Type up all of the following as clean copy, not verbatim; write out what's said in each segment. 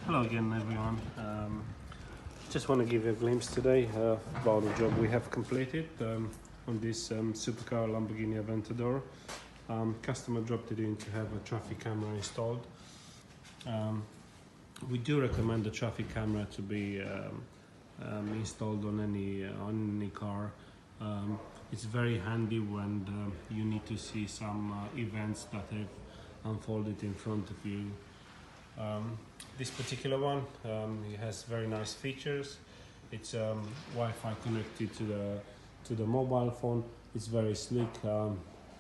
Hello again, everyone. Just want to give you a glimpse today about the job we have completed on this Supercar Lamborghini Aventador. Customer dropped it in to have a traffic camera installed. We do recommend the traffic camera to be installed on any car. It's very handy when you need to see some events that have unfolded in front of you. This particular one, it has very nice features. It's Wi-Fi connected to the mobile phone. It's very sleek,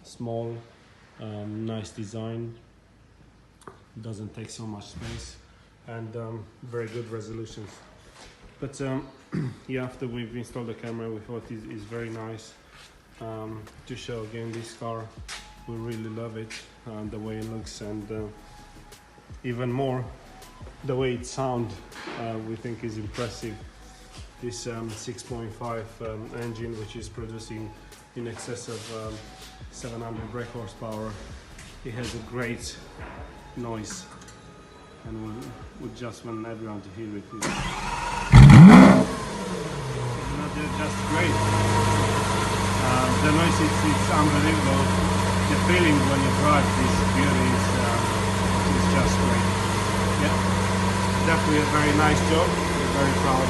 small, nice design. Doesn't take so much space, and very good resolutions. But yeah, after we've installed the camera, we thought it's very nice to show again this car. We really love it, the way it looks, and even more the way it sounds. We think is impressive. This 6.5 engine, which is producing in excess of 700 brake horsepower, it has a great noise, and we just want everyone to hear it. It's just great. The noise it's unbelievable. The feeling when you drive this beauty is just great. Yeah, definitely a very nice job. We're very proud.